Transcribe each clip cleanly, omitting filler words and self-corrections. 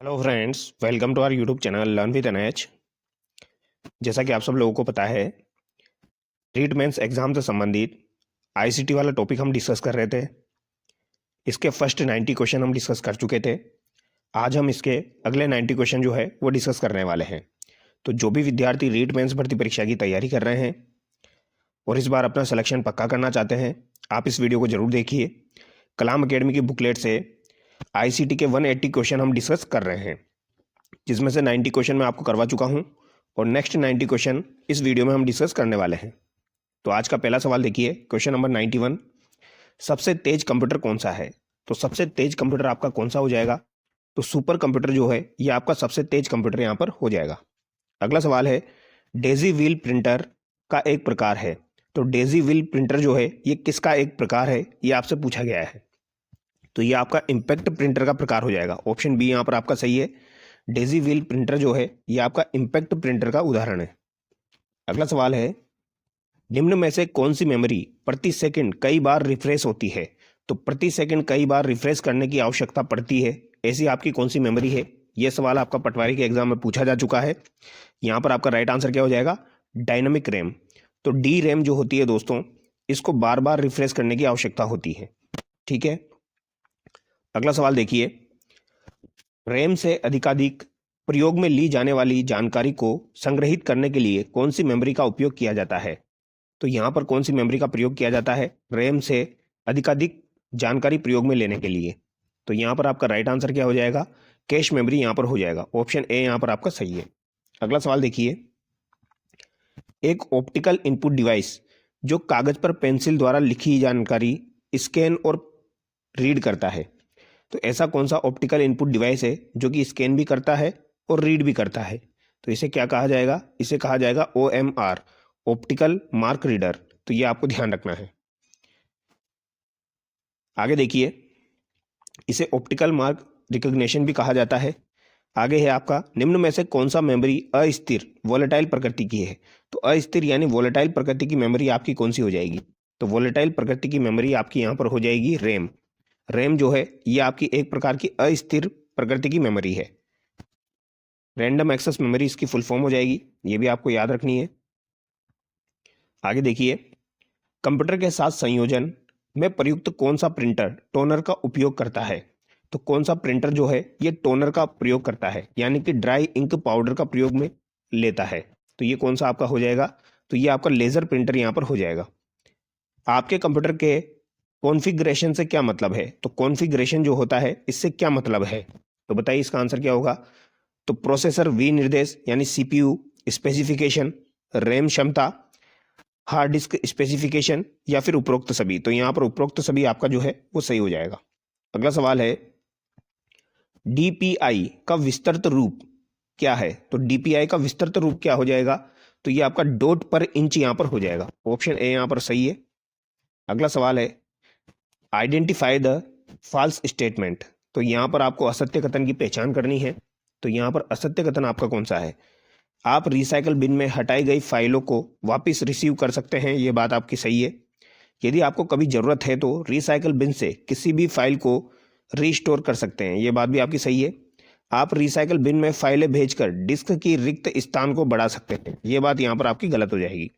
Hello friends, welcome to our YouTube channel learn with NH. जैसा कि आप सब लोगों को पता है, रीट मेंस एग्जाम से संबंधित आईसीटी वाला टॉपिक हम डिस्कस कर रहे थे। इसके फर्स्ट 90 क्वेश्चन हम डिस्कस कर चुके थे। आज हम इसके अगले 90 क्वेश्चन जो है वो डिस्कस करने वाले हैं। तो जो भी विद्यार्थी रीट मेंस भर्ती परीक्षा की तैयारी कर रहे हैं और इस बार अपना सिलेक्शन पक्का करना चाहते हैं, आप इस वीडियो को जरूर देखिए। कलाम अकेडमी की बुकलेट से आईसीटी के 180 क्वेश्चन हम डिस्कस कर रहे हैं, जिसमें से 90 क्वेश्चन मैं आपको करवा चुका हूं और नेक्स्ट 90 क्वेश्चन इस वीडियो में हम डिस्कस करने वाले हैं। तो आज का पहला सवाल देखिए, क्वेश्चन नंबर 91। सबसे तेज कंप्यूटर कौन सा है? तो सबसे तेज कंप्यूटर आपका कौन सा हो जाएगा? तो सुपर कंप्यूटर जो है ये आपका सबसे तेज कंप्यूटर यहां पर हो जाएगा। अगला सवाल है, डेजी व्हील प्रिंटर का एक प्रकार है। तो डेजी व्हील प्रिंटर जो है ये किसका एक प्रकार है, ये आपसे पूछा गया है। तो ये आपका इम्पैक्ट प्रिंटर का प्रकार हो जाएगा। ऑप्शन बी यहां पर आपका सही है। डेजी व्हील प्रिंटर जो है ये आपका इम्पैक्ट प्रिंटर का उदाहरण है। अगला सवाल है, निम्न में से कौन सी मेमोरी प्रति सेकंड कई बार रिफ्रेश होती है? तो प्रति सेकंड कई बार रिफ्रेश करने की आवश्यकता पड़ती है, ऐसी आपकी कौन सी मेमोरी है? यह सवाल आपका पटवारी के एग्जाम में पूछा जा चुका है। यहां पर आपका राइट आंसर क्या हो जाएगा? Dynamic RAM. तो डी रैम जो होती है दोस्तों, इसको बार बार रिफ्रेश करने की आवश्यकता होती है। ठीक है, अगला सवाल देखिए, रैम से अधिकाधिक प्रयोग में ली जाने वाली जानकारी को संग्रहित करने के लिए कौन सी मेमोरी का उपयोग किया जाता है? तो यहां पर कौन सी मेमोरी का प्रयोग किया जाता है रैम से अधिकाधिक जानकारी प्रयोग में लेने के लिए? तो यहां पर आपका राइट आंसर क्या हो जाएगा? कैश मेमोरी यहां पर हो जाएगा। ऑप्शन ए यहां पर आपका सही है। अगला सवाल देखिए, एक ऑप्टिकल इनपुट डिवाइस जो कागज पर पेंसिल द्वारा लिखी जानकारी स्कैन और रीड करता है। तो ऐसा कौन सा ऑप्टिकल इनपुट डिवाइस है जो कि स्कैन भी करता है और रीड भी करता है? तो इसे क्या कहा जाएगा? इसे कहा जाएगा OMR, ऑप्टिकल मार्क रीडर। तो ये आपको ध्यान रखना है। आगे देखिए, इसे ऑप्टिकल मार्क रिकॉग्निशन भी कहा जाता है। आगे है आपका, निम्न में से कौन सा मेमोरी अस्थिर वोलेटाइल प्रकृति की है? तो अस्थिर यानी वोलेटाइल प्रकृति की मेमोरी आपकी कौन सी हो जाएगी? तो वोलेटाइल प्रकृति की मेमोरी आपकी यहां पर हो जाएगी रैम। रैम जो है ये आपकी एक प्रकार की अस्थिर प्रकृति की मेमोरी है। रैंडम एक्सेस मेमोरी इसकी फुल फॉर्म हो जाएगी, ये भी आपको याद रखनी है। आगे देखिए, कंप्यूटर के साथ संयोजन में प्रयुक्त कौन सा प्रिंटर टोनर का उपयोग करता है? तो कौन सा प्रिंटर जो है ये टोनर का प्रयोग करता है, यानी कि ड्राई इंक पाउडर का प्रयोग में लेता है? तो ये कौन सा आपका हो जाएगा? तो ये आपका लेजर प्रिंटर यहां पर हो जाएगा। आपके कंप्यूटर के कॉन्फ़िगरेशन से क्या मतलब है? तो कॉन्फ़िगरेशन जो होता है इससे क्या मतलब है? तो बताइए इसका आंसर क्या होगा? तो प्रोसेसर विनिर्देश यानी CPU स्पेसिफिकेशन, रैम क्षमता, हार्ड डिस्क स्पेसिफिकेशन, या फिर उपरोक्त सभी? तो यहां पर उपरोक्त सभी आपका जो है वो सही हो जाएगा। अगला सवाल है, DPI का विस्तृत रूप क्या है? तो DPI का विस्तृत रूप क्या हो जाएगा? तो ये आपका डॉट पर इंच यहां पर हो जाएगा। ऑप्शन ए यहां पर सही है। अगला सवाल है, आइडेंटिफाई द फॉल्स स्टेटमेंट। तो यहां पर आपको असत्य कथन की पहचान करनी है। तो यहां पर असत्य कथन आपका कौन सा है? आप रिसाइकल बिन में हटाई गई फाइलों को वापस रिसीव कर सकते हैं, ये बात आपकी सही है। यदि आपको कभी जरूरत है तो रिसाइकल बिन से किसी भी फाइल को रीस्टोर कर सकते हैं, ये बात भी आपकी सही है। आप रिसाइकल बिन में फाइलें भेजकर डिस्क की रिक्त स्थान को बढ़ा सकते हैं, ये बात यहां पर आपकी गलत हो जाएगी।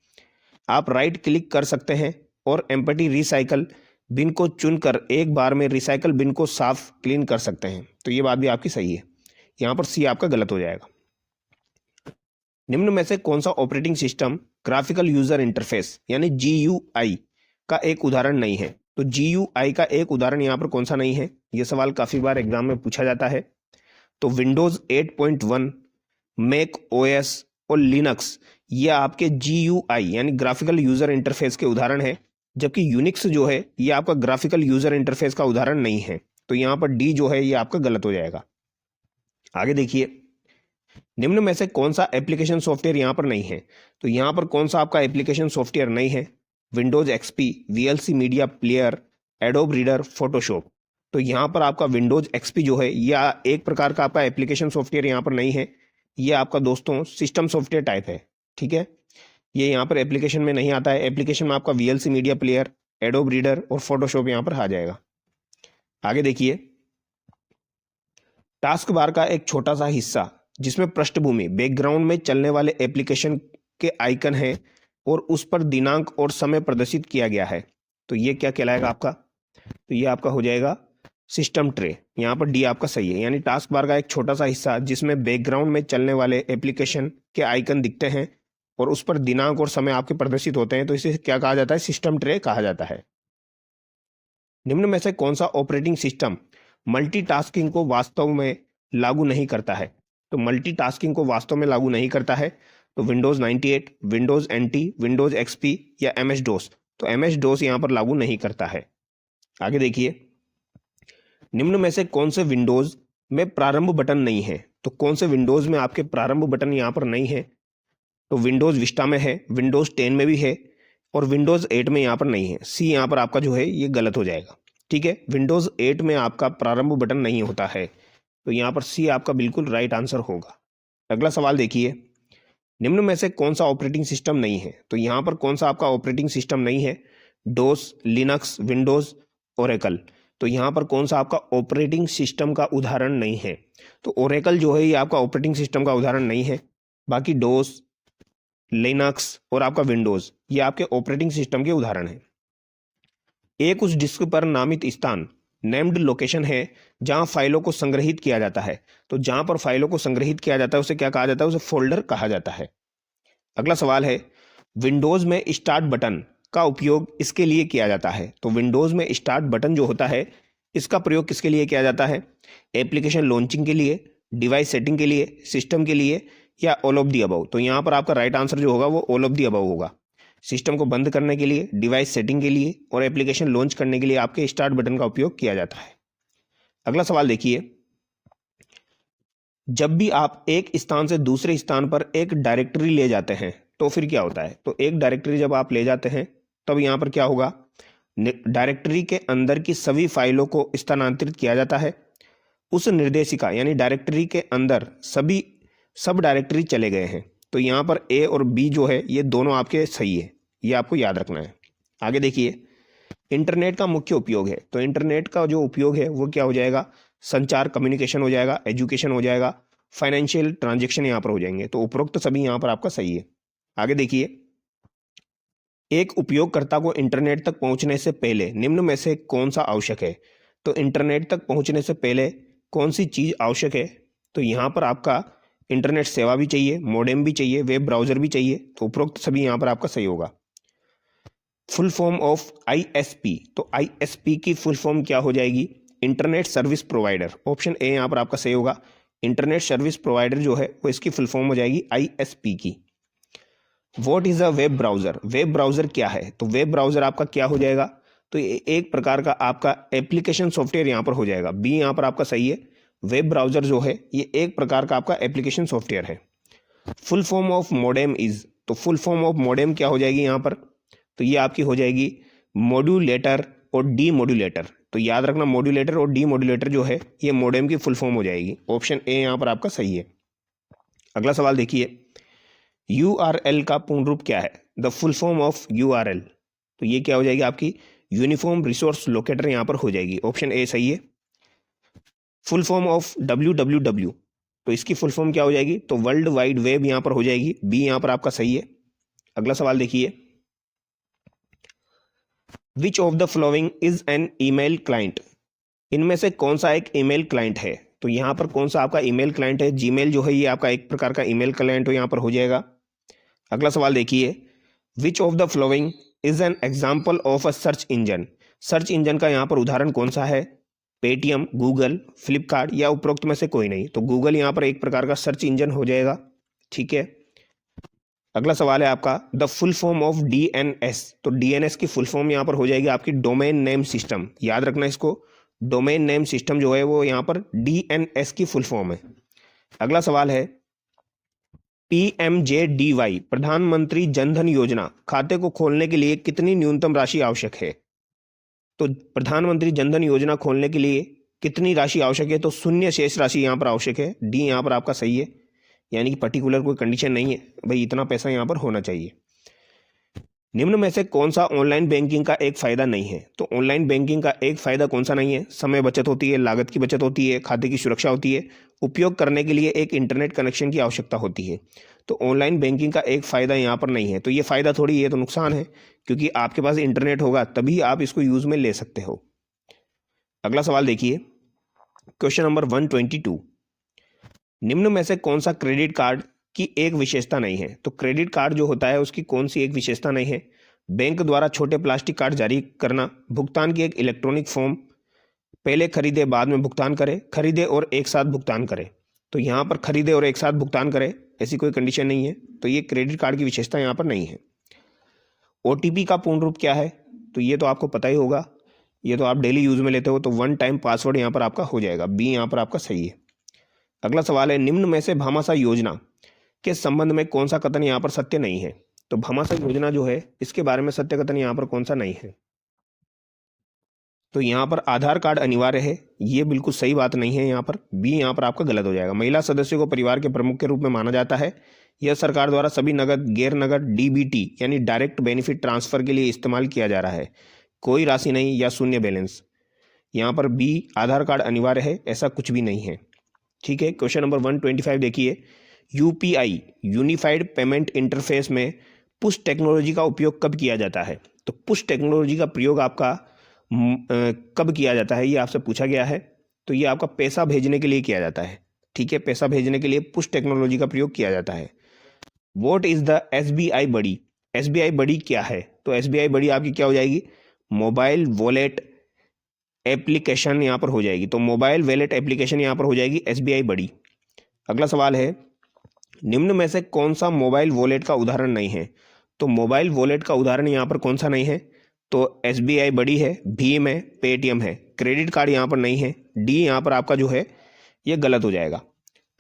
आप राइट क्लिक कर सकते हैं और एम्पटी रिसाइकल बिन को चुनकर एक बार में रिसाइकल बिन को साफ क्लीन कर सकते हैं, तो ये बात भी आपकी सही है। यहां पर सी आपका गलत हो जाएगा। निम्न में से कौन सा operating system graphical user interface यानी GUI का एक उदाहरण नहीं है? तो GUI का एक उदाहरण यहां पर कौन सा नहीं है? यह सवाल काफी बार एग्जाम में पूछा जाता है। तो विंडोज 8.1, मैक OS और लिनक्स ये आपके GUI यानी ग्राफिकल यूजर इंटरफेस के उदाहरण है, जबकि यूनिक्स जो है ये आपका ग्राफिकल यूजर इंटरफेस का उदाहरण नहीं है। तो यहां पर डी जो है ये आपका गलत हो जाएगा। आगे देखिए, निम्न में से कौन सा एप्लीकेशन सॉफ्टवेयर यहां पर नहीं है? तो यहां पर कौन सा आपका एप्लीकेशन सॉफ्टवेयर नहीं है? Windows XP, VLC media player, adobe reader, Photoshop. तो यहां पर आपका विंडोज XP जो है यह एक प्रकार का आपका एप्लीकेशन सॉफ्टवेयर यहां पर नहीं है। यह आपका दोस्तों सिस्टम सॉफ्टवेयर टाइप है। ठीक है, ये यहां पर एप्लीकेशन में नहीं आता है। एप्लीकेशन में आपका VLC media player, adobe reader और फोटोशॉप यहां पर आ जाएगा। आगे देखिए, टास्क बार का एक छोटा सा हिस्सा जिसमें पृष्ठभूमि बैकग्राउंड में चलने वाले एप्लीकेशन के आइकन है और उस पर दिनांक और समय प्रदर्शित किया गया है, तो ये क्या कहलाएगा आपका? तो ये आपका हो जाएगा सिस्टम ट्रे। यहाँ पर डी आपका सही है, यानी टास्क बार का एक छोटा सा हिस्सा जिसमें बैकग्राउंड में चलने वाले एप्लीकेशन के आइकन दिखते हैं और उस पर दिनांक और समय आपके प्रदर्शित होते हैं, तो इसे क्या कहा जाता है? सिस्टम ट्रे कहा जाता है। निम्न में से कौन सा ऑपरेटिंग सिस्टम मल्टीटास्किंग को वास्तव में लागू नहीं करता है? तो मल्टीटास्किंग को वास्तव में लागू नहीं करता है तो Windows 98, Windows NT, Windows XP या एमएस डोस। तो एमएस डोस यहां पर लागू नहीं करता है। आगे देखिए, निम्न में से कौन से विंडोज में प्रारंभ बटन नहीं है? तो कौन से विंडोज में आपके प्रारंभ बटन यहां पर नहीं है? तो विंडोज विस्टा में है, विंडोज 10 में भी है और विंडोज 8 में यहां पर नहीं है। सी यहां पर आपका जो है ये गलत हो जाएगा। ठीक है, विंडोज 8 में आपका प्रारंभ बटन नहीं होता है, तो यहां पर सी आपका बिल्कुल राइट आंसर होगा। अगला सवाल देखिए, निम्न में से कौन सा ऑपरेटिंग सिस्टम नहीं है? तो यहां पर कौन सा आपका ऑपरेटिंग सिस्टम नहीं है? डोस, लिनक्स, विंडोज, ओरेकल। तो यहां पर कौन सा आपका ऑपरेटिंग सिस्टम का उदाहरण नहीं है? तो ओरेकल जो है ये आपका ऑपरेटिंग सिस्टम का उदाहरण नहीं है। बाकी डोस, लिनक्स और आपका विंडोज ये आपके ऑपरेटिंग सिस्टम के उदाहरण हैं। एक उस डिस्क पर नामित स्थान नेम्ड लोकेशन है जहां फाइलों को संग्रहित किया जाता है। तो जहां पर फाइलों को संग्रहित किया जाता है उसे क्या कहा जाता है? उसे फोल्डर कहा जाता है। अगला सवाल है, विंडोज में स्टार्ट बटन का उपयोग इसके लिए किया जाता है। तो विंडोज में स्टार्ट बटन जो होता है इसका प्रयोग किसके लिए किया जाता है? एप्लीकेशन लॉन्चिंग के लिए, डिवाइस सेटिंग के लिए, सिस्टम के लिए या ऑल ऑफ दी अबव। तो यहां पर आपका राइट आंसर जो होगा वो ऑल ऑफ दी अबव होगा। सिस्टम को बंद करने के लिए, डिवाइस सेटिंग के लिए और एप्लीकेशन लॉन्च करने के लिए आपके स्टार्ट बटन का उपयोग किया जाता है। अगला सवाल देखिए, जब भी आप एक स्थान से दूसरे स्थान पर एक डायरेक्टरी ले जाते हैं तो फिर क्या होता है? तो एक डायरेक्टरी जब आप ले जाते हैं तब यहां पर क्या होगा? डायरेक्टरी के अंदर की सभी फाइलों को स्थानांतरित किया जाता है। उस निर्देशिका यानी डायरेक्टरी के अंदर सभी सब डायरेक्टरी चले गए हैं। तो यहां पर ए और बी जो है ये दोनों आपके सही है, ये आपको याद रखना है। आगे देखिए, इंटरनेट का मुख्य उपयोग है। तो इंटरनेट का जो उपयोग है वो क्या हो जाएगा? संचार, कम्युनिकेशन हो जाएगा, एजुकेशन हो जाएगा, फाइनेंशियल ट्रांजेक्शन यहां पर हो जाएंगे। तो उपरोक्त सभी यहां पर आपका सही है। आगे देखिए, एक उपयोगकर्ता को इंटरनेट तक पहुंचने से पहले निम्न में से कौन सा आवश्यक है? तो इंटरनेट तक पहुंचने से पहले कौन सी चीज आवश्यक है? तो यहां पर आपका इंटरनेट सेवा भी चाहिए, मॉडेम भी चाहिए, वेब ब्राउजर भी चाहिए। तो उपरोक्त सभी यहां पर आपका सही होगा। Full form of ISP. तो आईएसपी की फुल फॉर्म क्या हो जाएगी? Internet service provider. Option A यहां पर आपका सही होगा। इंटरनेट सर्विस प्रोवाइडर जो है वो इसकी फुल फॉर्म हो जाएगी आईएसपी की। What is a web browser? Web browser क्या है? तो वेब ब्राउजर आपका क्या हो जाएगा? तो ये एक प्रकार का आपका एप्लीकेशन सॉफ्टवेयर यहां पर हो जाएगा। बी यहां पर आपका सही है। वेब ब्राउजर जो है ये एक प्रकार का आपका एप्लीकेशन सॉफ्टवेयर है। Full form of modem is. तो फुल फॉर्म ऑफ मॉडेम क्या हो जाएगी यहां पर? तो ये आपकी हो जाएगी मॉड्यूलेटर और डी मॉड्यूलेटर। तो याद रखना, मॉड्यूलेटर और डी मॉड्यूलेटर जो है ये मॉडेम की फुल फॉर्म हो जाएगी। ऑप्शन ए यहां पर आपका सही है। अगला सवाल देखिए, URL का पूर्ण रूप क्या है? The full form of URL। तो ये क्या हो जाएगी आपकी? यूनिफॉर्म रिसोर्स लोकेटर यहां पर हो जाएगी। ऑप्शन ए सही है। Full form of www। तो इसकी फुल फॉर्म क्या हो जाएगी? तो वर्ल्ड वाइड वेब यहां पर हो जाएगी। बी यहां पर आपका सही है। अगला सवाल देखिए, which of the following is an email client? इनमें से कौन सा एक ईमेल क्लाइंट है? तो यहां पर कौन सा आपका ईमेल क्लाइंट है? जीमेल जो है ये आपका एक प्रकार का ईमेल क्लाइंट हो यहां पर हो जाएगा। अगला सवाल देखिए, which of the following is an example of a search engine? Search engine का यहां पर उदाहरण कौन सा है? पेटीएम, गूगल, फ्लिपकार्ट या उपरोक्त में से कोई नहीं। तो गूगल यहां पर एक प्रकार का सर्च इंजन हो जाएगा। ठीक है, अगला सवाल है आपका, the full form of DNS। तो DNS की फुल फॉर्म यहां पर हो जाएगी आपकी डोमेन नेम सिस्टम। याद रखना इसको, डोमेन नेम सिस्टम जो है वो यहां पर DNS की फुल फॉर्म है। अगला सवाल है, PMJDY प्रधानमंत्री जनधन योजना खाते को खोलने के लिए कितनी न्यूनतम राशि आवश्यक है? तो प्रधानमंत्री जनधन योजना खोलने के लिए कितनी राशि आवश्यक है? तो शून्य शेष राशि यहां पर आवश्यक है। डी यहां पर आपका सही है, यानी कि पर्टिकुलर कोई कंडीशन नहीं है, भाई इतना पैसा यहां पर होना चाहिए। निम्न में से कौन सा ऑनलाइन बैंकिंग का एक फायदा नहीं है? तो ऑनलाइन बैंकिंग का एक फायदा कौन सा नहीं है? समय बचत होती है, लागत की बचत होती है, खाते की सुरक्षा होती है, उपयोग करने के लिए एक इंटरनेट कनेक्शन की आवश्यकता होती है। तो ऑनलाइन बैंकिंग का एक फायदा यहाँ पर नहीं है। तो ये फायदा थोड़ी, ये तो नुकसान है, क्योंकि आपके पास इंटरनेट होगा तभी आप इसको यूज में ले सकते हो। अगला सवाल देखिए, क्वेश्चन नंबर 122। निम्न में से कौन सा क्रेडिट कार्ड की एक विशेषता नहीं है? तो क्रेडिट कार्ड जो होता है उसकी कौन सी एक विशेषता नहीं है? बैंक द्वारा छोटे प्लास्टिक कार्ड जारी करना, भुगतान की एक इलेक्ट्रॉनिक फॉर्म, पहले खरीदे बाद में भुगतान करें, खरीदे और एक साथ भुगतान करें। तो यहाँ पर खरीदे और एक साथ भुगतान करें ऐसी कोई कंडीशन नहीं है, तो ये क्रेडिट कार्ड की विशेषता यहाँ पर नहीं है। ओटीपी का पूर्ण रूप क्या है? तो ये तो आपको पता ही होगा, ये तो आप डेली यूज में लेते हो, तो वन टाइम पासवर्ड यहाँ पर आपका हो जाएगा, बी यहाँ पर आपका सही है। अगला सवाल है, निम्न में से भामाशाह योजना के संबंध में कौन सा कथन यहाँ पर सत्य नहीं है? तो भामाशाह योजना जो है इसके बारे में सत्य कथन यहाँ पर कौन सा नहीं है? तो यहाँ पर आधार कार्ड अनिवार्य है, ये बिल्कुल सही बात नहीं है, यहाँ पर बी यहाँ पर आपका गलत हो जाएगा। महिला सदस्यों को परिवार के प्रमुख के रूप में माना जाता है, यह सरकार द्वारा सभी नगद गैर नगद डीबीटी यानी डायरेक्ट बेनिफिट ट्रांसफर के लिए इस्तेमाल किया जा रहा है, कोई राशि नहीं या शून्य बैलेंस। यहाँ पर बी आधार कार्ड अनिवार्य है, ऐसा कुछ भी नहीं है। ठीक है, क्वेश्चन नंबर 125 देखिए, यूपीआई यूनिफाइड पेमेंट इंटरफेस में पुश टेक्नोलॉजी का उपयोग कब किया जाता है? तो पुश टेक्नोलॉजी का प्रयोग आपका कब किया जाता है, ये आपसे पूछा गया है। तो ये आपका पैसा भेजने के लिए किया जाता है। ठीक है, पैसा भेजने के लिए पुश टेक्नोलॉजी का प्रयोग किया जाता है। What is the SBI buddy? SBI buddy क्या है? तो एसबीआई बडी आपकी क्या हो जाएगी? मोबाइल वॉलेट एप्लीकेशन यहाँ पर हो जाएगी। तो मोबाइल वॉलेट एप्लीकेशन यहाँ पर हो जाएगी एसबीआई बडी। अगला सवाल है, निम्न में से कौन सा मोबाइल वॉलेट का उदाहरण नहीं है? तो मोबाइल वॉलेट का उदाहरण यहाँ पर कौन सा नहीं है? तो एसबीआई बड़ी है, भीम है, पेटीएम है, क्रेडिट कार्ड यहाँ पर नहीं है, डी यहाँ पर आपका जो है ये गलत हो जाएगा।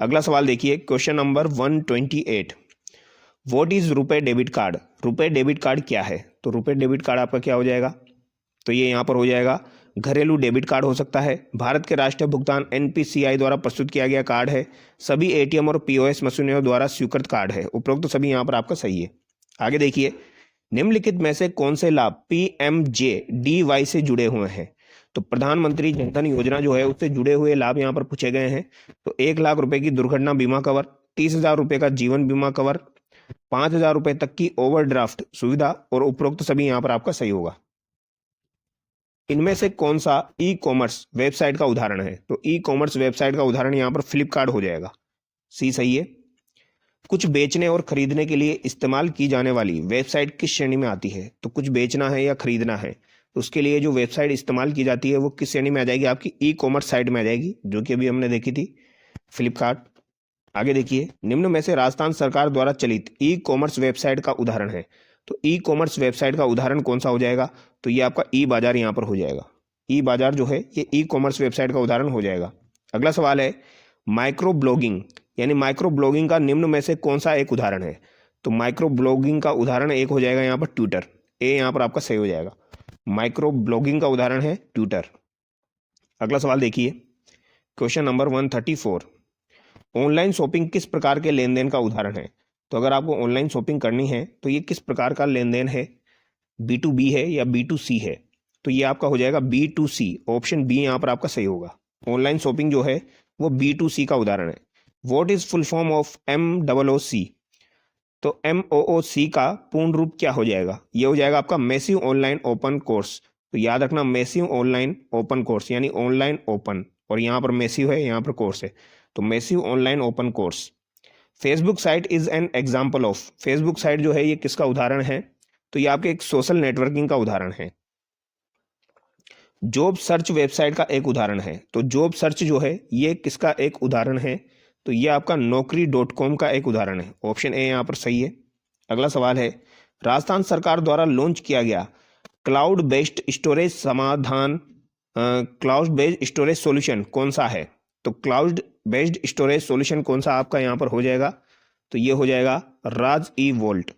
अगला सवाल देखिए, क्वेश्चन नंबर 128। व्हाट इज रुपए डेबिट कार्ड? रुपए डेबिट कार्ड क्या है? तो रुपए डेबिट कार्ड आपका क्या हो जाएगा? तो ये यहाँ पर हो जाएगा घरेलू डेबिट कार्ड हो सकता है, भारत के राष्ट्रीय भुगतान एनपीसीआई द्वारा प्रस्तुत किया गया कार्ड है, सभी एटीएम और पीओएस मशीनों द्वारा स्वीकृत कार्ड है। उपरोक्त तो सभी यहाँ पर आपका सही है। आगे देखिए, निम्नलिखित में से कौन से लाभ पीएमजेडीवाई से जुड़े हुए हैं? तो प्रधानमंत्री जनधन योजना जो है उससे जुड़े हुए लाभ यहाँ पर पूछे गए हैं। तो 1 लाख रुपए की दुर्घटना बीमा कवर, 30,000 रुपए का जीवन बीमा कवर, 5,000 रुपए तक की ओवरड्राफ्ट सुविधा, और उपरोक्त सभी यहाँ पर आपका सही होगा। इनमें से कौन सा ई कॉमर्स वेबसाइट का उदाहरण है? तो ई कॉमर्स वेबसाइट का उदाहरण यहाँ पर फ्लिपकार्ट हो जाएगा, सी सही है। कुछ बेचने और खरीदने के लिए इस्तेमाल की जाने वाली वेबसाइट किस श्रेणी में आती है? तो कुछ बेचना है या खरीदना है तो उसके लिए जो वेबसाइट इस्तेमाल की जाती है वो किस श्रेणी में आ जाएगी? आपकी ई कॉमर्स साइट में आ जाएगी, जो कि अभी हमने देखी थी, फ्लिपकार्ट। आगे देखिए, निम्न में से राजस्थान सरकार द्वारा चलित ई कॉमर्स वेबसाइट का उदाहरण है। तो ई कॉमर्स वेबसाइट का उदाहरण कौन सा हो जाएगा? तो ये आपका ई बाजार यहाँ पर हो जाएगा। ई बाजार जो है ये ई कॉमर्स वेबसाइट का उदाहरण हो जाएगा। अगला सवाल है, माइक्रो ब्लॉगिंग यानी माइक्रो ब्लॉगिंग का निम्न में से कौन सा एक उदाहरण है? तो माइक्रो ब्लॉगिंग का उदाहरण एक हो जाएगा यहाँ पर ट्विटर, ए यहाँ पर आपका सही हो जाएगा। माइक्रो ब्लॉगिंग का उदाहरण है ट्विटर। अगला सवाल देखिए, क्वेश्चन नंबर 134। ऑनलाइन शॉपिंग किस प्रकार के लेन देन का उदाहरण है? तो अगर आपको ऑनलाइन शॉपिंग करनी है तो ये किस प्रकार का लेन देन है? B2B है या B2C है? तो ये आपका हो जाएगा B2C, ऑप्शन बी यहाँ पर आपका सही होगा। ऑनलाइन शॉपिंग जो है वो B2C का उदाहरण है। What is full form of MOOC? तो MOOC का पूर्ण रूप क्या हो जाएगा? ये हो जाएगा आपका मैसिव ऑनलाइन ओपन कोर्स। तो याद रखना, मैसिव ऑनलाइन ओपन कोर्स यानी ऑनलाइन ओपन, और यहाँ पर मैसिव है, यहाँ पर कोर्स है, तो massive online open course. Facebook site is an example of, Facebook site जो है ये किसका उदाहरण है? तो ये आपके एक सोशल नेटवर्किंग का उदाहरण है। जॉब सर्च वेबसाइट का एक उदाहरण है। तो जॉब सर्च जो है ये किसका एक उदाहरण है? तो ये आपका naukri.com का एक उदाहरण है, ऑप्शन ए यहाँ पर सही है। अगला सवाल है, राजस्थान सरकार द्वारा लॉन्च किया गया क्लाउड बेस्ड स्टोरेज समाधान, क्लाउड बेस्ड स्टोरेज सॉल्यूशन कौन सा है? तो क्लाउड बेस्ड स्टोरेज सॉल्यूशन कौन सा आपका यहाँ पर हो जाएगा? तो ये हो जाएगा राज ई वोल्ट।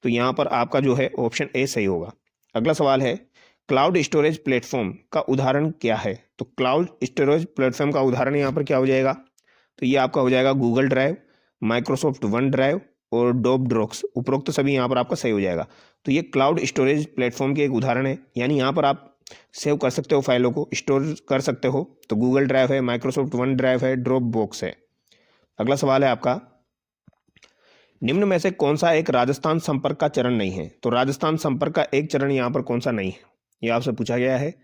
तो यहाँ पर आपका जो है ऑप्शन ए सही होगा। अगला सवाल है, क्लाउड स्टोरेज प्लेटफॉर्म का उदाहरण क्या है? तो क्लाउड स्टोरेज प्लेटफॉर्म का उदाहरण यहाँ पर क्या हो जाएगा? तो ये आपका हो जाएगा Google drive, Microsoft one drive, और ड्रॉपड्रॉक्स, उपरोक्त सभी यहाँ पर आपका सही हो जाएगा। तो ये क्लाउड स्टोरेज प्लेटफॉर्म के एक उदाहरण है, यानी यहाँ पर आप सेव कर सकते हो, फाइलों को स्टोर कर सकते हो। तो गूगल ड्राइव है, माइक्रोसॉफ्ट वन ड्राइव है, ड्रॉप बॉक्स है। अगला सवाल है आपका, निम्न में से कौन सा एक राजस्थान संपर्क का चरण नहीं है? तो राजस्थान संपर्क का एक चरण यहाँ पर कौन सा नहीं है, ये आपसे पूछा गया है।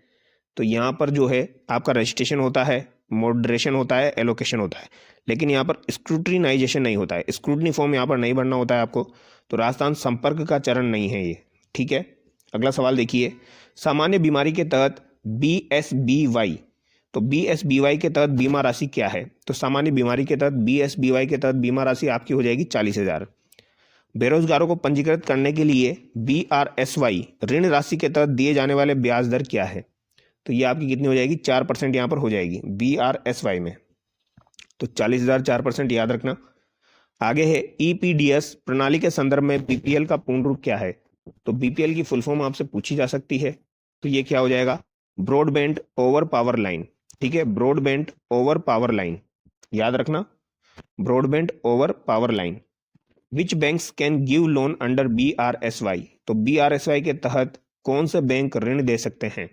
तो यहाँ पर जो है आपका रजिस्ट्रेशन होता है, मॉडरेशन होता है, एलोकेशन होता है, लेकिन यहाँ पर स्क्रूटिनाइजेशन नहीं होता है, स्क्रूटनी फॉर्म यहाँ पर नहीं भरना होता है आपको। तो राजस्थान संपर्क का चरण नहीं है ये, ठीक है। अगला सवाल देखिए, सामान्य बीमारी के तहत BSBY, तो BSBY के तहत बीमा राशि क्या है? तो सामान्य बीमारी के तहत BSBY के तहत बीमा राशि आपकी हो जाएगी 40,000। बेरोजगारों को पंजीकृत करने के लिए BRSY ऋण राशि के तहत दिए जाने वाले ब्याज दर क्या है? तो ये आपकी कितनी हो जाएगी? 4% यहाँ पर हो जाएगी BRSY में। तो 40,000 4% याद रखना। आगे है EPDS प्रणाली के संदर्भ में BPL का पूर्ण रूप क्या है? तो BPL की फुल फॉर्म आपसे पूछी जा सकती है। तो ये क्या हो जाएगा? ब्रॉडबैंड ओवर पावर लाइन, ठीक है, ब्रॉडबैंड ओवर पावर लाइन, याद रखना, broadband over power line. Which banks can give loan under BRSY? तो BRSY के तहत कौन से बैंक ऋण दे सकते हैं?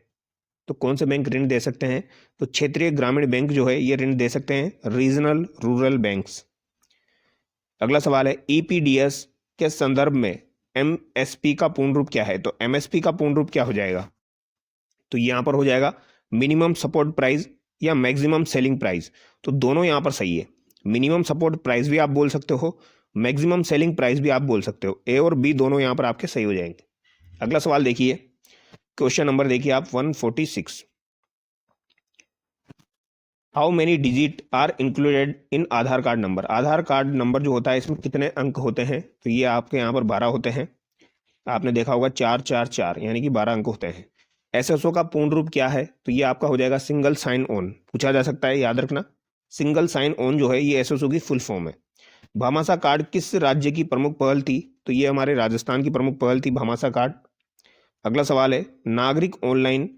तो कौन से बैंक ऋण दे सकते हैं? तो क्षेत्रीय ग्रामीण बैंक जो है ये ऋण दे सकते हैं, रीजनल रूरल बैंक्स। अगला सवाल है, EPDS के संदर्भ में MSP का पूर्ण रूप क्या है? तो MSP का पूर्ण रूप क्या हो जाएगा? तो यहां पर हो जाएगा मिनिमम सपोर्ट प्राइस या मैक्सिमम सेलिंग प्राइस। तो दोनों यहां पर सही है, मिनिमम सपोर्ट प्राइस भी आप बोल सकते हो, मैक्सिमम सेलिंग प्राइस भी आप बोल सकते हो। ए और बी दोनों यहां पर आपके सही हो जाएंगे। अगला सवाल देखिए, क्वेश्चन नंबर देखिए आप 146, how many digit are included in Aadhaar card number? Aadhaar card number जो होता है इसमें कितने अंक होते हैं? तो ये आपके यहाँ पर 12 होते हैं। आपने देखा होगा 444 यानी कि 12 अंक होते हैं। SSO का पूर्ण रूप क्या है? तो ये आपका हो जाएगा सिंगल साइन ऑन, पूछा जा सकता है, याद रखना। सिंगल साइन ऑन जो है ये SSO की फुल फॉर्म है। भामाशाह कार्ड किस राज्य की प्रमुख पहल थी? तो ये हमारे राजस्थान की प्रमुख पहल थी, भामाशाह कार्ड। अगला सवाल है, नागरिक ऑनलाइन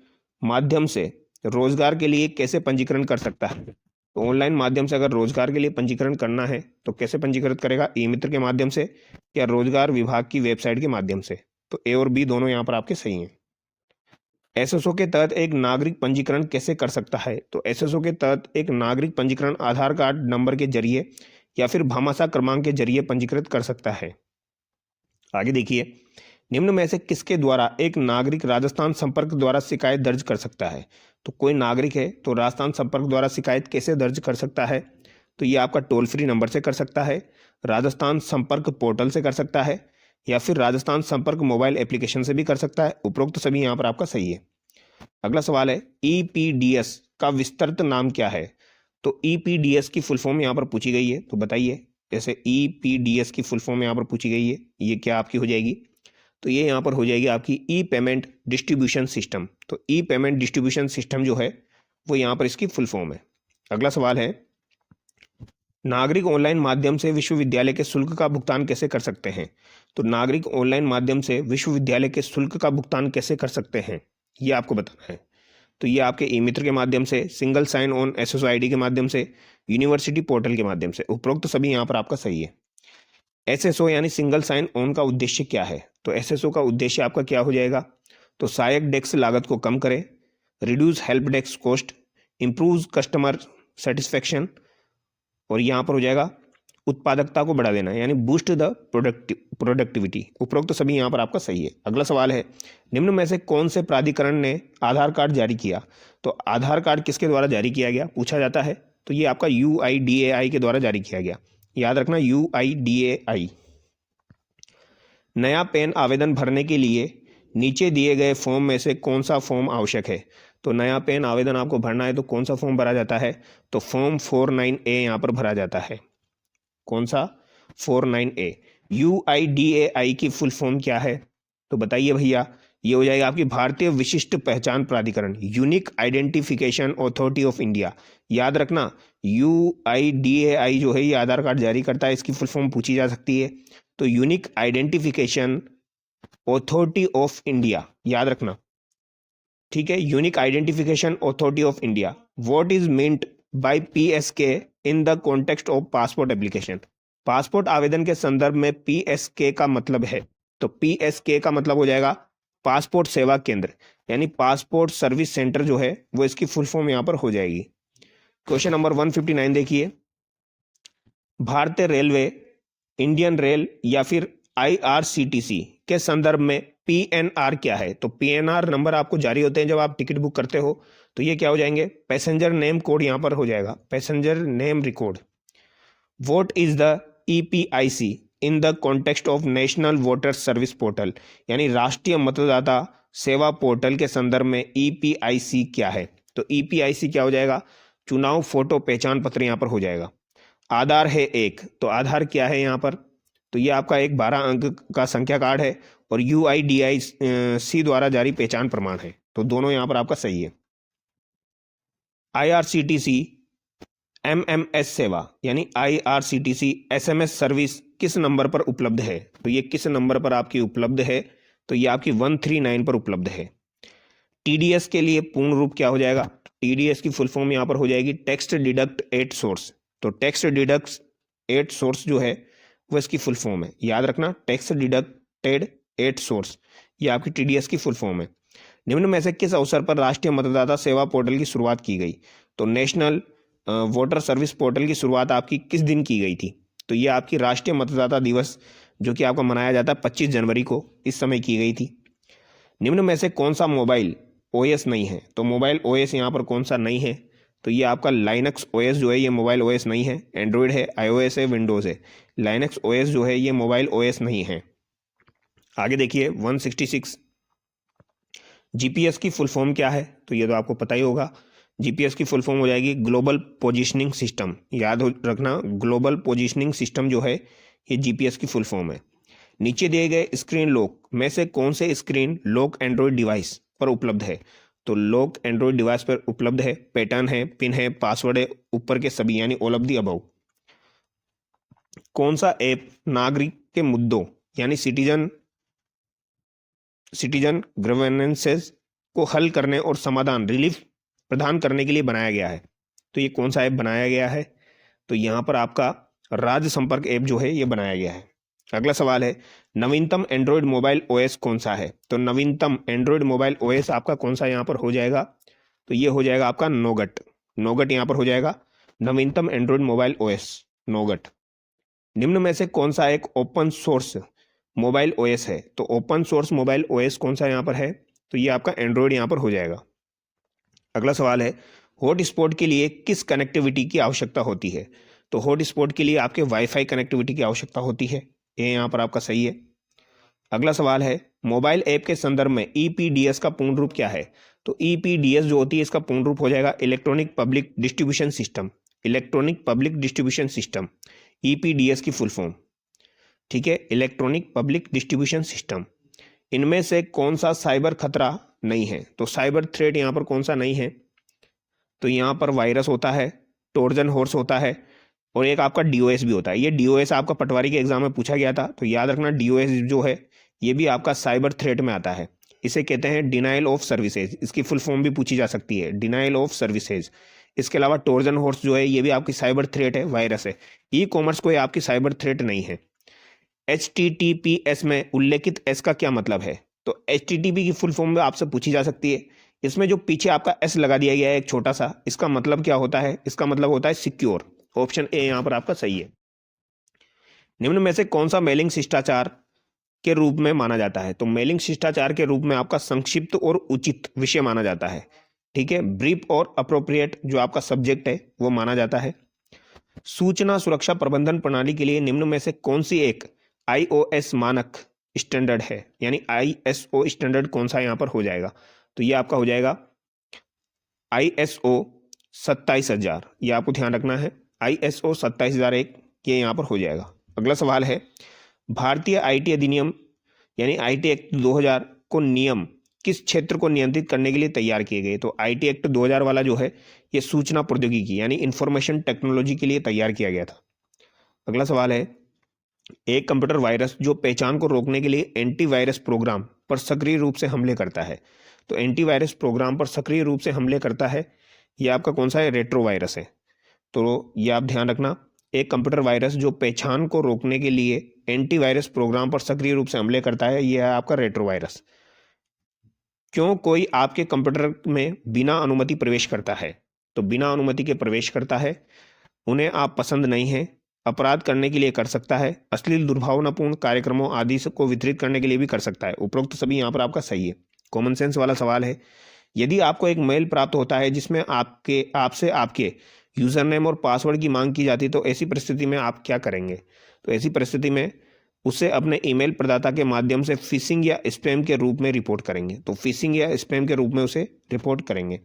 माध्यम से रोजगार के लिए कैसे पंजीकरण कर सकता है? तो ऑनलाइन माध्यम से अगर रोजगार के लिए पंजीकरण करना है तो कैसे पंजीकृत करेगा? ई मित्र के माध्यम से या रोजगार विभाग की वेबसाइट के माध्यम से? तो ए और बी दोनों यहाँ पर आपके सही हैं। SSO के तहत एक नागरिक पंजीकरण कैसे कर सकता है? तो SSO के तहत एक नागरिक पंजीकरण आधार कार्ड नंबर के जरिए या फिर भामाशाह क्रमांक के जरिए पंजीकृत कर सकता है। आगे देखिए, निम्न में से किसके द्वारा एक नागरिक राजस्थान संपर्क द्वारा शिकायत दर्ज कर सकता है? तो कोई नागरिक है तो राजस्थान संपर्क द्वारा शिकायत कैसे दर्ज कर सकता है? तो ये आपका टोल फ्री नंबर से कर सकता है, राजस्थान संपर्क पोर्टल से कर सकता है, या फिर राजस्थान संपर्क मोबाइल एप्लीकेशन से भी कर सकता है। उपरोक्त सभी यहाँ पर आपका सही है। अगला सवाल है, EPDS का विस्तृत नाम क्या है? तो EPDS की फुल फॉर्म यहाँ पर पूछी गई है, तो बताइए। जैसे EPDS की फुल फॉर्म यहाँ पर पूछी गई है, ये क्या आपकी हो जाएगी? तो ये यहाँ पर हो जाएगी आपकी ई पेमेंट डिस्ट्रीब्यूशन सिस्टम। तो ई पेमेंट डिस्ट्रीब्यूशन सिस्टम जो है वो यहाँ पर इसकी फुल फॉर्म है। अगला सवाल है, नागरिक ऑनलाइन माध्यम से विश्वविद्यालय के शुल्क का भुगतान कैसे कर सकते हैं? तो नागरिक ऑनलाइन माध्यम से विश्वविद्यालय के शुल्क का भुगतान कैसे कर सकते हैं, ये आपको बताना है। तो ये आपके ई मित्र के माध्यम से, single sign on SSO ID के माध्यम से, यूनिवर्सिटी पोर्टल के माध्यम से। उपरोक्त सभी यहाँ पर आपका सही है। SSO यानी सिंगल साइन ऑन का उद्देश्य क्या है? तो SSO का उद्देश्य आपका क्या हो जाएगा? तो सहायक डेस्क लागत को कम करे, reduce help desk cost, improve customer satisfaction, और यहाँ पर हो जाएगा उत्पादकता को बढ़ा देना, यानी बूस्ट द प्रोडक्टिविटी। उपरोक्त सभी यहाँ पर आपका सही है। अगला सवाल है, निम्न में से कौन से प्राधिकरण ने आधार कार्ड जारी किया? तो आधार कार्ड किसके द्वारा जारी किया गया पूछा जाता है, तो ये आपका UIDAI के द्वारा जारी किया गया, याद रखना UIDAI। नया पैन आवेदन भरने के लिए नीचे दिए गए फॉर्म में से कौन सा फॉर्म आवश्यक है? तो नया पैन आवेदन आपको भरना है तो कौन सा फॉर्म भरा जाता है? तो फॉर्म 49A यहाँ पर भरा जाता है। कौन सा? 49A। UIDAI की फुल फॉर्म क्या है? तो बताइए भैया, ये हो जाएगा आपकी भारतीय विशिष्ट पहचान प्राधिकरण, unique identification authority of India. याद रखना UIDAI जो है ये आधार कार्ड जारी करता है, इसकी फुल फॉर्म पूछी जा सकती है। तो unique identification authority of India, याद रखना, ठीक है, unique identification authority of India. What is meant by PSK in the context of passport application? Passport आवेदन के संदर्भ में पीएसके का मतलब है, तो पीएसके का मतलब हो जाएगा पासपोर्ट सेवा केंद्र, यानी पासपोर्ट सर्विस सेंटर जो है वो इसकी फुल फॉर्म यहां पर हो जाएगी। क्वेश्चन नंबर 159 देखिए, भारतीय रेलवे, इंडियन रेल या फिर आईआरसीटीसी के संदर्भ में पीएनआर क्या है? तो पीएनआर नंबर आपको जारी होते हैं जब आप टिकट बुक करते हो, तो ये क्या हो जाएंगे? पैसेंजर नेम कोड यहां पर हो जाएगा, passenger name record. What is the EPIC in the context of national voter service portal, यानी राष्ट्रीय मतदाता सेवा पोर्टल के संदर्भ में ईपीआईसी क्या है? तो ईपीआईसी क्या हो जाएगा? चुनाव फोटो पहचान पत्र यहां पर हो जाएगा। आधार है एक, तो आधार क्या है यहाँ पर? तो ये आपका एक 12 अंक का संख्या कार्ड है और यूआईडीआईसी द्वारा जारी पहचान प्रमाण है, तो दोनों यहाँ पर आपका सही है। आईआरसीटीसी एमएमएस सेवा यानी आईआरसीटीसी एसएमएस सर्विस किस नंबर पर उपलब्ध है? तो ये किस नंबर पर आपकी उपलब्ध है? तो ये आपकी 139 पर उपलब्ध है। टीडीएस के लिए पूर्ण रूप क्या हो जाएगा? टीडीएस की फुल फॉर्म यहाँ पर हो जाएगी टेक्स्ट डिडक्ट एट सोर्स। तो टेक्स्ट डिडक्ट एट सोर्स जो है वो इसकी फुल फॉर्म है, याद रखना, टेक्स्ट डिडक्टेड एट सोर्स, ये आपकी टीडीएस की फुल फॉर्म है। निम्न में से किस अवसर पर राष्ट्रीय मतदाता सेवा पोर्टल की शुरुआत की गई? तो नेशनल वोटर सर्विस पोर्टल की शुरुआत आपकी किस दिन की गई थी? तो ये आपकी राष्ट्रीय मतदाता दिवस जो कि आपका मनाया जाता है 25 जनवरी को, इस समय की गई थी। निम्न में से कौन सा मोबाइल ओएस नहीं है? तो मोबाइल ओएस यहाँ पर कौन सा नहीं है? तो ये आपका लाइनक्स ओएस जो है ये मोबाइल ओएस नहीं है। एंड्रॉयड है, आईओएस है, विंडोज़ है। लाइनक्स ओएस जो है ये मोबाइल ओएस नहीं है। आगे देखिए 166, जीपीएस की फुल फॉर्म क्या है? तो ये तो आपको पता ही होगा। जीपीएस की फुल फॉर्म हो जाएगी ग्लोबल पोजिशनिंग सिस्टम, याद रखना, ग्लोबल पोजिशनिंग सिस्टम जो है ये जीपीएस की फुल फॉर्म है। नीचे दिए गए स्क्रीन लॉक में से कौन से स्क्रीन लॉक एंड्रॉयड डिवाइस पर उपलब्ध है? तो लॉक एंड्रॉयड डिवाइस पर उपलब्ध है, पैटर्न है, पिन है, पासवर्ड है, ऊपर के सभी यानी ऑल ऑफ दी अबव। कौन सा ऐप नागरिक के मुद्दों यानी सिटीजन ग्रीवेंसेस को हल करने और समाधान रिलीफ प्रदान करने के लिए बनाया गया है? तो ये कौन सा ऐप बनाया गया है? तो यहाँ पर आपका राज्य संपर्क ऐप जो है ये बनाया गया है। अगला सवाल है, नवीनतम एंड्रॉयड मोबाइल ओएस कौन सा है? तो नवीनतम एंड्रॉयड मोबाइल ओएस आपका कौन सा यहाँ पर हो जाएगा? तो ये हो जाएगा आपका नोगट। नोगट यहाँ पर हो जाएगा नवीनतम एंड्रॉयड मोबाइल ओएस, नोगट। निम्न में से कौन सा एक ओपन सोर्स मोबाइल ओएस है? तो ओपन सोर्स मोबाइल ओएस कौन सा यहाँ पर है? तो ये आपका एंड्रॉयड यहाँ पर हो जाएगा। अगला सवाल है, हॉटस्पॉट के लिए किस कनेक्टिविटी की आवश्यकता होती है? तो हॉटस्पॉट के लिए आपके वाईफाई कनेक्टिविटी की आवश्यकता होती है, ये यहाँ पर आपका सही है। अगला सवाल है, मोबाइल ऐप के संदर्भ में ईपीडीएस का पूर्ण रूप क्या है? तो ईपीडीएस जो होती है इसका पूर्ण रूप हो जाएगा electronic public distribution system, electronic public distribution system, EPDS की फुल फॉर्म, ठीक है, इलेक्ट्रॉनिक पब्लिक डिस्ट्रीब्यूशन सिस्टम। इनमें से कौन सा साइबर खतरा नहीं है? तो साइबर थ्रेट यहाँ पर कौन सा नहीं है? तो यहाँ पर वायरस होता है, ट्रोजन हॉर्स होता है और एक आपका डीओएस भी होता है। ये डीओएस आपका पटवारी के एग्जाम में पूछा गया था, तो याद रखना डीओएस जो है ये भी आपका साइबर थ्रेट में आता है। इसे कहते हैं डिनाइल ऑफ सर्विसेज, इसकी फुल फॉर्म भी पूछी जा सकती है, डिनाइल ऑफ सर्विसेज। इसके अलावा ट्रोजन हॉर्स जो है ये भी आपकी साइबर थ्रेट है, वायरस है। ई कॉमर्स कोई आपकी साइबर थ्रेट नहीं है। HTTPS में उल्लेखित एस का क्या मतलब है? तो HTTP की फुल फॉर्म में आपसे पूछी जा सकती है। इसमें जो पीछे आपका एस लगा दिया गया है एक छोटा सा, इसका मतलब क्या होता है? इसका मतलब होता है सिक्योर। ऑप्शन ए यहाँ पर आपका सही है। निम्न में से कौन सा मेलिंग शिष्टाचार के रूप में माना जाता है? तो मेलिंग शिष्टाचार के रूप में आपका संक्षिप्त और उचित विषय माना जाता है, ठीक है। ब्रीफ और अप्रोप्रिएट जो आपका सब्जेक्ट है वो माना जाता है। सूचना सुरक्षा प्रबंधन प्रणाली के लिए निम्न में से कौन सी एक iOS मानक स्टैंडर्ड है, यानी ISO स्टैंडर्ड कौन सा यहाँ पर हो जाएगा? तो ये आपका हो जाएगा ISO 27000, ये आपको ध्यान रखना है, ISO 27001 ये यहाँ पर हो जाएगा। अगला सवाल है, भारतीय आईटी अधिनियम यानी आईटी एक्ट 2000 को नियम किस क्षेत्र को नियंत्रित करने के लिए तैयार किए गए? तो आईटी एक्ट 2000 वाला जो है ये सूचना प्रौद्योगिकी यानी इंफॉर्मेशन टेक्नोलॉजी के लिए तैयार किया गया था। अगला सवाल है, एक कंप्यूटर वायरस जो पहचान को रोकने के लिए एंटीवायरस प्रोग्राम पर सक्रिय रूप से हमले करता है, तो एंटीवायरस प्रोग्राम पर सक्रिय रूप से हमले करता है ये आपका कौन सा है? रेट्रो वायरस है। तो ये आप ध्यान रखना, एक कंप्यूटर वायरस जो पहचान को रोकने के लिए एंटीवायरस प्रोग्राम पर सक्रिय रूप से हमले करता है, यह है आपका रेट्रोवायरस। क्यों कोई आपके कंप्यूटर में बिना अनुमति प्रवेश करता है? तो बिना अनुमति के प्रवेश करता है, उन्हें आप पसंद नहीं हैं, अपराध करने के लिए कर सकता है, अश्लील दुर्भावनापूर्ण कार्यक्रमों आदि को वितरित करने के लिए भी कर सकता है। उपरोक्त सभी यहाँ पर आपका सही है। कॉमन सेंस वाला सवाल है। यदि आपको एक मेल प्राप्त होता है जिसमें आपसे आपके यूजर नेम और पासवर्ड की मांग की जाती है, तो ऐसी परिस्थिति में आप क्या करेंगे? तो ऐसी परिस्थिति में उसे अपने ईमेल प्रदाता के माध्यम से फिशिंग या स्पैम के रूप में रिपोर्ट करेंगे। तो फिशिंग या स्पैम के रूप में उसे रिपोर्ट करेंगे।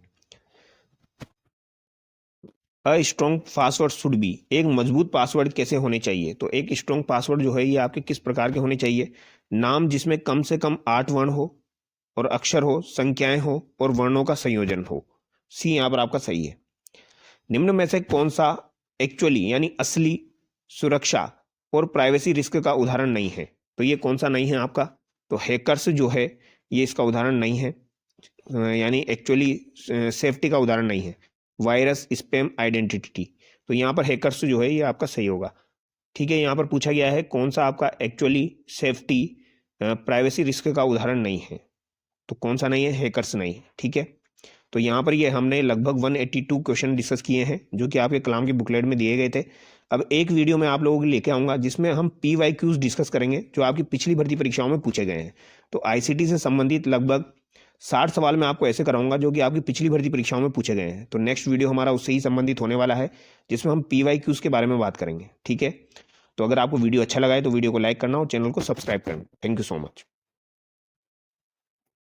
A strong password should be, एक मजबूत पासवर्ड कैसे होने चाहिए? तो एक स्ट्रॉन्ग पासवर्ड जो है ये आपके किस प्रकार के होने चाहिए? नाम जिसमें कम से कम 8 वर्ण हो और अक्षर हो, संख्याएं हो और वर्णों का संयोजन हो। सी यहाँ पर आपका सही है। निम्न में से कौन सा एक्चुअली यानी असली सुरक्षा और प्राइवेसी रिस्क का उदाहरण नहीं है? तो ये कौन सा नहीं है आपका? तो हैकर्स जो है ये इसका उदाहरण नहीं है, यानी एक्चुअली सेफ्टी का उदाहरण नहीं है। वायरस, स्पैम, आइडेंटिटी, तो यहाँ पर हैकर्स जो है ये आपका सही होगा। ठीक है, यहाँ पर पूछा गया है कौन सा आपका एक्चुअली सेफ्टी प्राइवेसी रिस्क का उदाहरण नहीं है? तो कौन सा नहीं है? हैकर्स नहीं है। ठीक है, तो यहाँ पर ये हमने लगभग 182 क्वेश्चन डिस्कस किए हैं जो कि आपके कलाम की बुकलेट में दिए गए थे। अब एक वीडियो में आप लोगों के लिए लेके आऊँगा जिसमें हम PYQs डिस्कस करेंगे जो आपकी पिछली भर्ती परीक्षाओं में पूछे गए हैं। तो ICT से संबंधित लगभग 60 सवाल मैं आपको ऐसे कराऊंगा जो कि आपकी पिछली भर्ती परीक्षाओं में पूछे गए हैं। तो नेक्स्ट वीडियो हमारा उससे ही संबंधित होने वाला है जिसमें हम PYQs के बारे में बात करेंगे। ठीक है, तो अगर आपको वीडियो अच्छा लगा है तो वीडियो को लाइक करना और चैनल को सब्सक्राइब करना। Thank you so much.